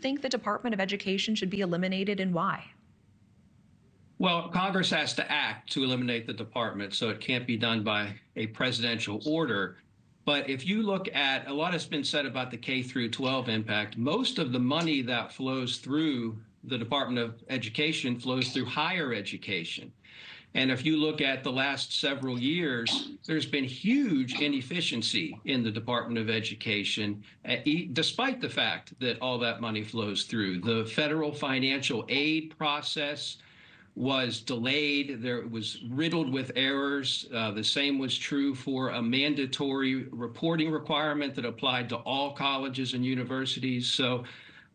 think the Department of Education should be eliminated, and why? Well, Congress has to act to eliminate the department, so it can't be done by a presidential order. But if you look at, a lot has been said about the K through 12 impact. Most of the money that flows through the Department of Education flows through higher education. And if you look at the last several years, there's been huge inefficiency in the Department of Education, despite the fact that all that money flows through. The federal financial aid process was delayed. It was riddled with errors. The same was true for a mandatory reporting requirement that applied to all colleges and universities. So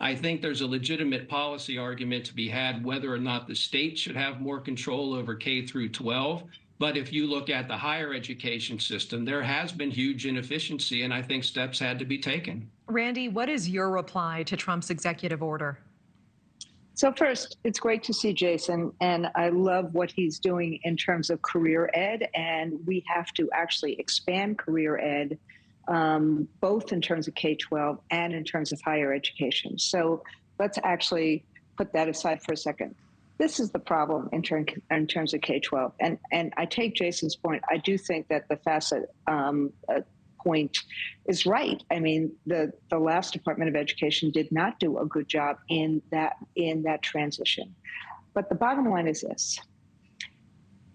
I think there's a legitimate policy argument to be had whether or not the state should have more control over K through 12. But if you look at the higher education system, there has been huge inefficiency, and I think steps had to be taken. Randi, what is your reply to Trump's executive order? So first, it's great to see Jason, and I love what he's doing in terms of career ed, and we have to actually expand career ed both in terms of K-12 and in terms of higher education. So let's actually put that aside for a second. This is the problem in terms of K-12. And I take Jason's point. I do think that the facet point is right. I mean, the last Department of Education did not do a good job in that transition. But the bottom line is this.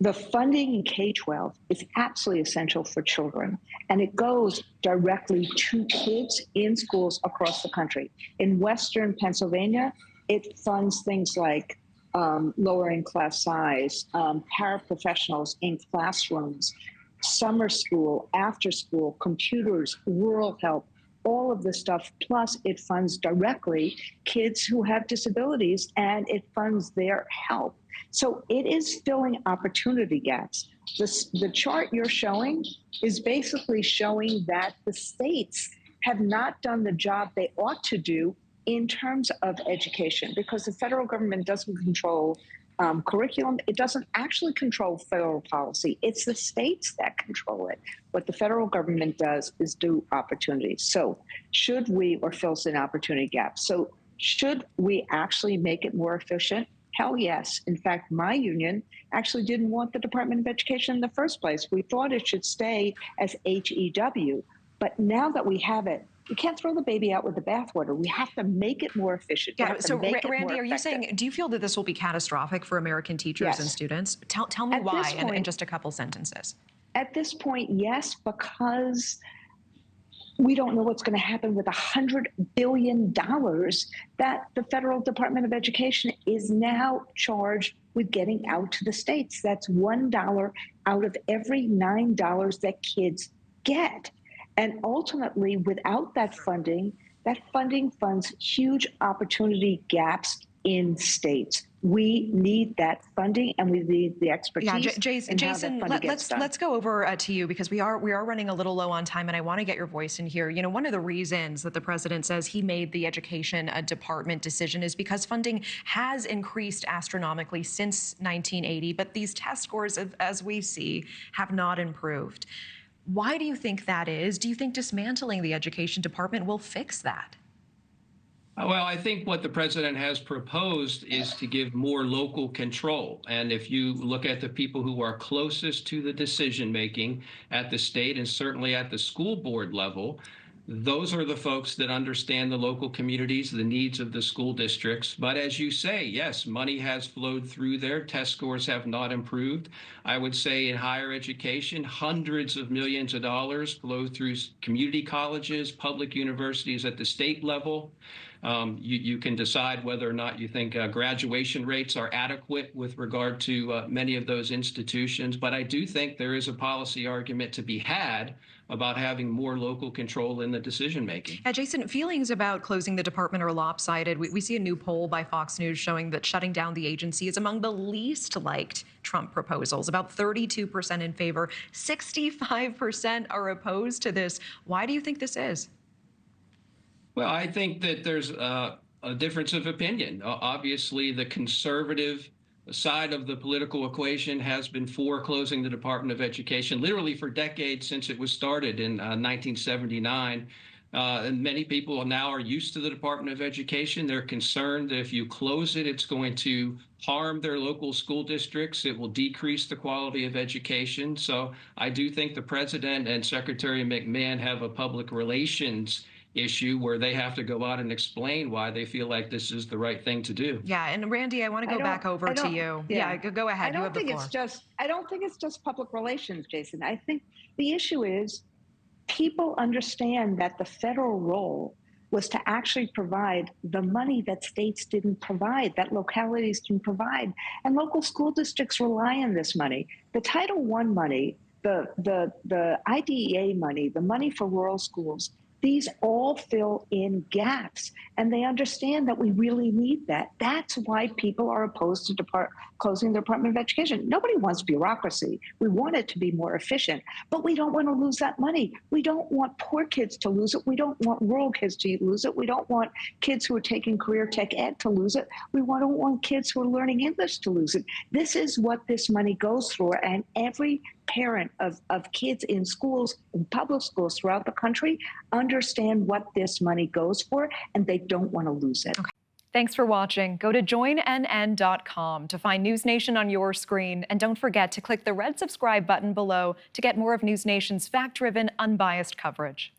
The funding in K-12 is absolutely essential for children, and it goes directly to kids in schools across the country. In Western Pennsylvania, it funds things like lowering class size, paraprofessionals in classrooms, summer school, after school, computers, rural help, all of this stuff. Plus, it funds directly kids who have disabilities, and it funds their help. So it is filling opportunity gaps. The chart you're showing is basically showing that the states have not done the job they ought to do in terms of education, because the federal government doesn't control curriculum. It doesn't actually control federal policy. It's the states that control it. What the federal government does is do opportunities. So should we, or fills in opportunity gaps. So should we actually make it more efficient? Hell yes. In fact, my union actually didn't want the Department of Education in the first place. We thought it should stay as HEW. But now that we have it, you can't throw the baby out with the bathwater. We have to make it more efficient. Yeah, so Randi, are you saying, do you feel that this will be catastrophic for American teachers and students? Tell me why in just a couple sentences. At this point, yes, because we don't know what's going to happen with $100 billion that the federal Department of Education is now charged with getting out to the states. That's $1 out of every $9 that kids get. And ultimately, without that funding funds huge opportunity gaps in states. We need that funding, and we need the expertise. Yeah, Jason, let's go over to you, because we are running a little low on time, and I want to get your voice in here. You know, one of the reasons that the president says he made the education department decision is because funding has increased astronomically since 1980, but these test scores, as we see, have not improved. Why do you think that is? Do you think dismantling the education department will fix that? Well, I think what the president has proposed is to give more local control. And if you look at the people who are closest to the decision making at the state and certainly at the school board level, those are the folks that understand the local communities, the needs of the school districts. But as you say, yes, money has flowed through there. Test scores have not improved. I would say in higher education, hundreds of millions of dollars flow through community colleges, public universities at the state level. You can decide whether or not you think graduation rates are adequate with regard to many of those institutions. But I do think there is a policy argument to be had about having more local control in the decision making. Jason, feelings about closing the department are lopsided. We see a new poll by Fox News showing that shutting down the agency is among the least liked Trump proposals. About 32% in favor, 65% are opposed to this. Why do you think this is? Well, I think that there's a difference of opinion. Obviously, the conservative side of the political equation has been for closing the Department of Education literally for decades since it was started in 1979. And many people now are used to the Department of Education. They're concerned that if you close it, it's going to harm their local school districts. It will decrease the quality of education. So I do think the president and Secretary McMahon have a public relations issue where they have to go out and explain why they feel like this is the right thing to do. Yeah, and Randi, I want to go back over to you. Yeah, go ahead. You have the floor. I don't think it's just public relations, Jason. I think the issue is people understand that the federal role was to actually provide the money that states didn't provide, that localities didn't provide, and local school districts rely on this money. The Title I money, the IDEA money, the money for rural schools, these all fill in gaps, and they understand that we really need that. That's why people are opposed to closing the Department of Education. Nobody wants bureaucracy. We want it to be more efficient, but we don't want to lose that money. We don't want poor kids to lose it. We don't want rural kids to lose it. We don't want kids who are taking career tech ed to lose it. We don't want kids who are learning English to lose it. This is what this money goes for, and every parent of kids in schools, in public schools throughout the country, understand what this money goes for, and they don't want to lose it. Okay. Thanks for watching. Go to joinnn.com to find News Nation on your screen, and don't forget to click the red subscribe button below to get more of News Nation's fact-driven, unbiased coverage.